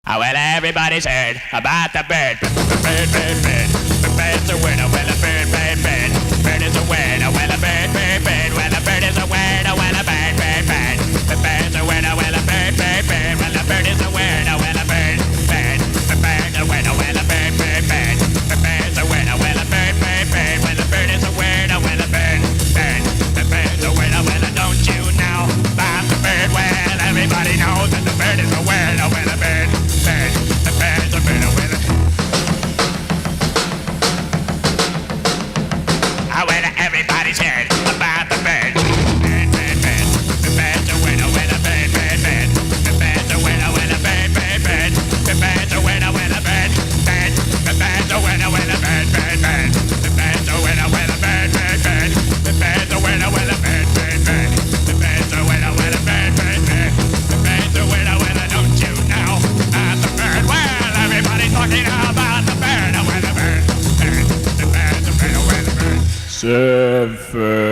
Oh, well, everybody's heard about the bird. Bird, bird, bird. The bird's a word. Oh, well, a bird, bird, bird. Bird is a word. Oh, well, a bird, bird, bird. Well, a bird is a word. Oh, well, a bird, bird, bird. The bird's a word. Oh, well, a bird, bird, bird. Well, a bird is a word. Oh, well, a bird, bird. The bird's a word. Oh, well, a bird, bird, bird. The bird's a word. Oh, well, a bird, bird, bird. Well, a bird is a word. Oh, well, a bird, bird. The bird's a word. Oh, well, don't you know about the bird? Well, everybody knows that the bird is a word. Oh, well, a bird. The bird's a bird, oh, well. Oh, well, everybody's heard about the bird. Bird, bird, bird. The bird's a word, oh, well, a bird, bird, bird. The bird's a word, oh, well, a bird, bird, bird. The bird's a word, oh, well, a bird, bird. The bird's a word, oh, well, a bird, bird, bird. The bird's a word, oh, well, a bird, bird, bird. The bird's a word, oh, well, a bird, bird, bird. The bird's a word, oh, well, a bird, bird, bird. The bird's a word, oh, well, don't you know about the bird? Well, everybody's talking about the bird, oh, well, the bird, bird. The bird's a bird, oh, well, the bird. Surfin.